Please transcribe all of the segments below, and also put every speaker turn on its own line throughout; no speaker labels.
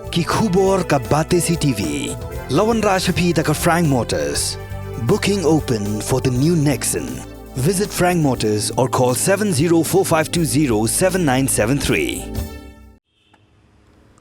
Ki khubor ka Bate CTV. Lawan Rashapi taka Frank Motors. Booking open for the new Nexon. Visit Frank Motors or call 7045207973.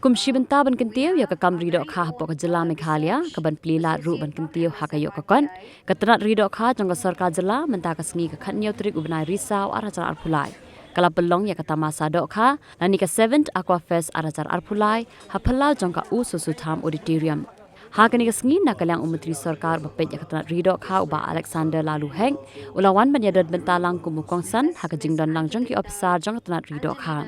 Kumshibanta ban kentiyo ya kakam rido kha hapo ka jala Meghalaya kaban plila ru ban kentiyo hakayo kakon katrat rido kha jangka sarkar jala menta ka sngi ka khanyo trik ubnai risau arajar arpulai kala pelong ya kata masa Dohkha lani ka 7th Aquafest arajar arpulai hapalau jangka ususutam auditorium hakani ka sngi nakalang umatri sarkar bapet ya katrat rido kha uba Alexander lalu heng ulawan ban yadot bentalang kumukongsan haka Jingdonkam jangki officer jangka tanat rido kha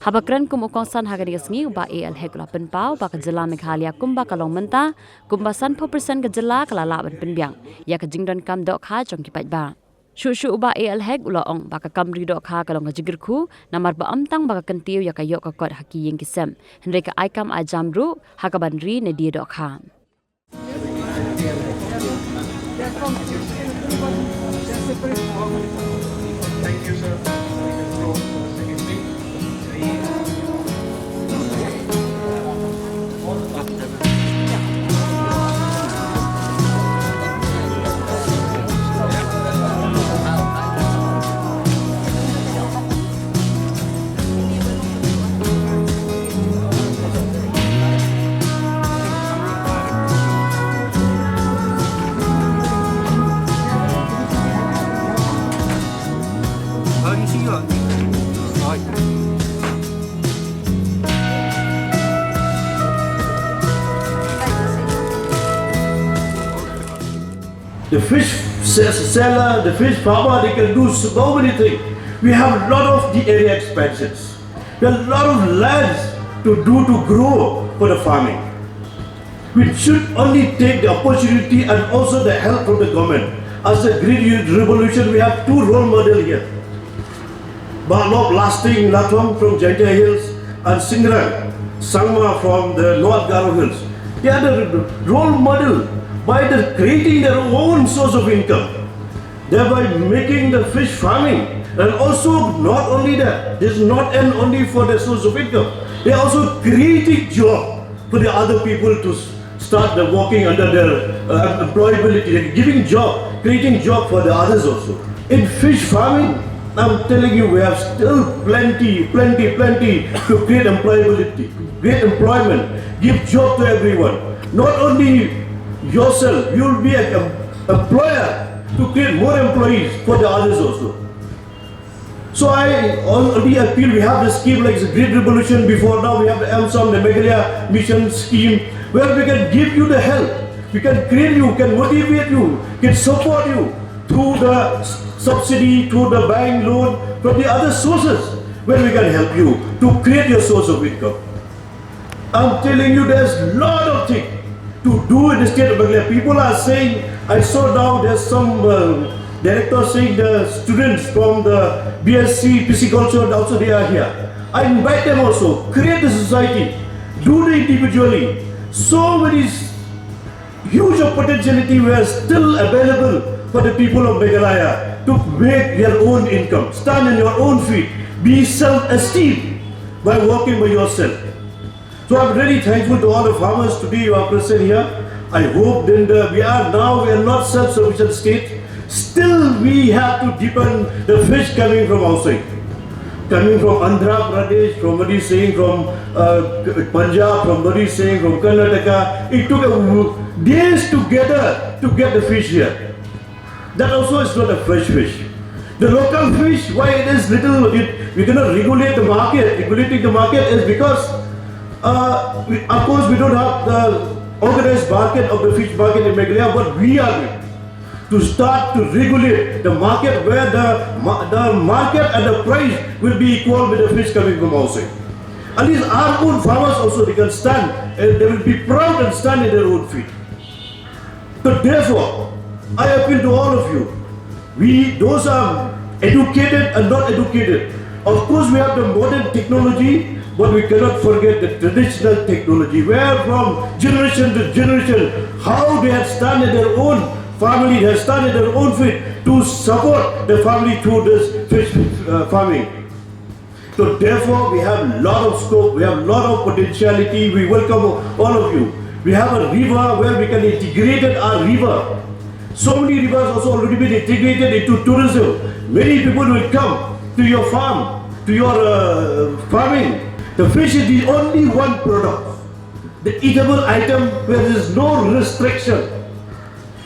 Habakran kumukongsan hagadigas ngi uba AL hekula Pynbiang ba ka jala Meghalaya kumba kalong menta kumbasan 4% ka jala kalala ban Pynbiang ya ka Jingdonkam Dohkha jongki Paidbah Shushu uba AL hek ulaong ba ka kamri Dohkha kalong ka jigirku namar ba amtang ba ka kentiu ya ka yok ka kot haki yeng kisem henry ka aikam ajamru hakaban ri ne dia Dohkha
Thank you sir.
The fish seller, the fish farmer, they can do so many things. We have a lot of the area expansions. There are a lot of lands to grow for the farming. We should only take the opportunity and also the help from the government. As a green revolution, we have two role models here. Barlog Lasting Latwang from Jangka Hills and Singran Sangma from the North Garo Hills. They are the role model by creating their own source of income, thereby making the fish farming. And also not only that, this is not end only for the source of income. They are also creating job for the other people to start the working under their employability, giving job, creating job for the others also. In fish farming, I'm telling you, we have still plenty to create employability, create employment, give job to everyone. Not only yourself, you will be an employer to create more employees for the others also. So I already appeal, we have the scheme like the Great Revolution before, now we have the MSOM, the Meghalaya Mission Scheme, where we can give you the help, we can create you, can motivate you, can support you through the subsidy, through the bank loan, from the other sources, where we can help you to create your source of income. I'm telling you, there's a lot of things to do in the state of Meghalaya. People are saying, I saw now there's some directors saying the students from the BSc Pisciculture also they are here. I invite them also, create the society, do it individually. So many huge potentiality were still available for the people of Meghalaya to make their own income, stand on your own feet, be self-esteemed by working by yourself. So I'm very thankful to all the farmers today who are present here. I hope that we are not self-sufficient state. Still we have to depend the fish coming from outside. Coming from Andhra Pradesh, from what he's saying from Punjab, from what he's saying from Karnataka. It took days together to get the fish here. That also is not a fresh fish. The local fish, why it is little, we cannot regulate the market. Regulating the market is because of course we don't have the organized market of the fish market in Meghalaya, but we are going to start to regulate the market where the market and the price will be equal with the fish coming from outside. At least our own farmers also, they can stand and they will be proud and stand in their own feet. So therefore, I appeal to all of you. Those are educated and not educated. Of course, we have the modern technology, but we cannot forget the traditional technology, where from generation to generation, how they have started their own family, they have started their own feet to support the family through this fish farming. So therefore, we have a lot of scope, we have a lot of potentiality. We welcome all of you. We have a river where we can integrate our river. So many rivers also already been integrated into tourism. Many people will come to your farm, to your farming. The fish is the only one product, the eatable item where there is no restriction.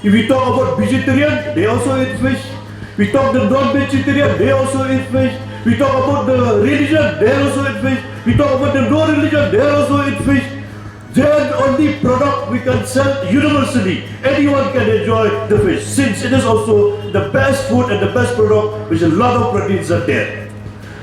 If we talk about vegetarian, they also eat fish. We talk the non-vegetarian, they also eat fish. We talk about the religion, they also eat fish. We talk about the no-religion, they also eat fish. They are the only product we can sell universally. Anyone can enjoy the fish, since it is also the best food and the best product, which a lot of proteins are there.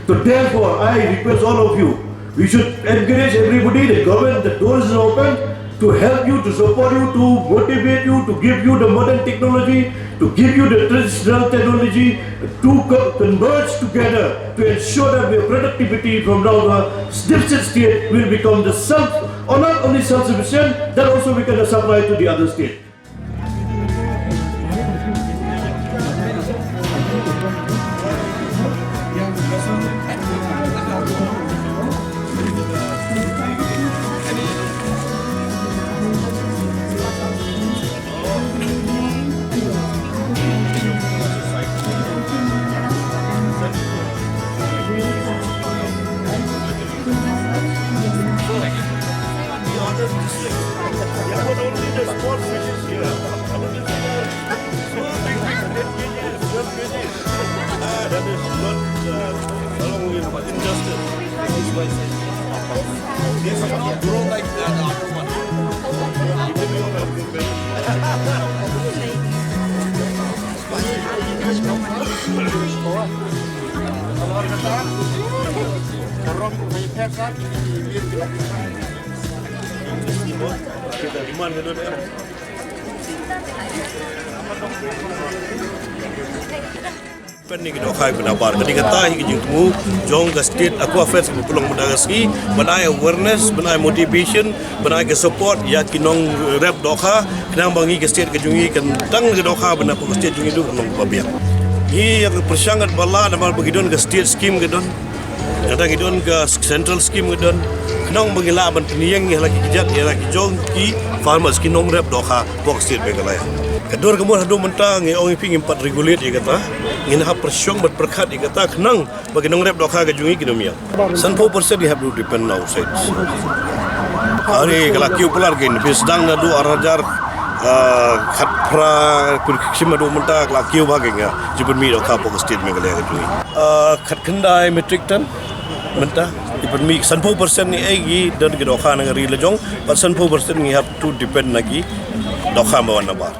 So therefore, I request all of you, we should encourage everybody, the government, the doors is open, to help you, to support you, to motivate you, to give you the modern technology, to give you the traditional technology, to converge together to ensure that your productivity from now the deficit state will become the or not only self-sufficient, that also we can supply to the other state.
Penting Dohkha benar ketika tahi jengmu jong ke state aku affairs ke pulang mendagasi benai awareness benai motivation benai ke support ya kinong rep Dohkha kenang bangi ke state ke jungi kentang ke Dohkha benar ke state jungi itu kenong babiak ini yang persangat bala nama bagidon ke state scheme ke don kadang gidon ke central scheme ke don kenong bangi laban peniang yang lagi kijat yang lagi jong ki farmers kinong rep Dohkha pok state Meghalaya kedua kemudian hadu mentang yang orang pingin 4 regulate ya kata ingin hap persyong berperkat ya kata kenang bagi nong rep Dohkha ke jungi kinomia 100% you have to depend outside hari kalau kiu pelar gini bisdang nadu arajar khat pra kurkshima do mentang kalau kiu bagenya jibun mi Dohkha pok state Meghalaya ke jungi khat kendai metric ton mentah jibun mi 100% ni egi dan ke Dohkha nang ri lejong 100% ni have to depend lagi Dohkha bawan nabar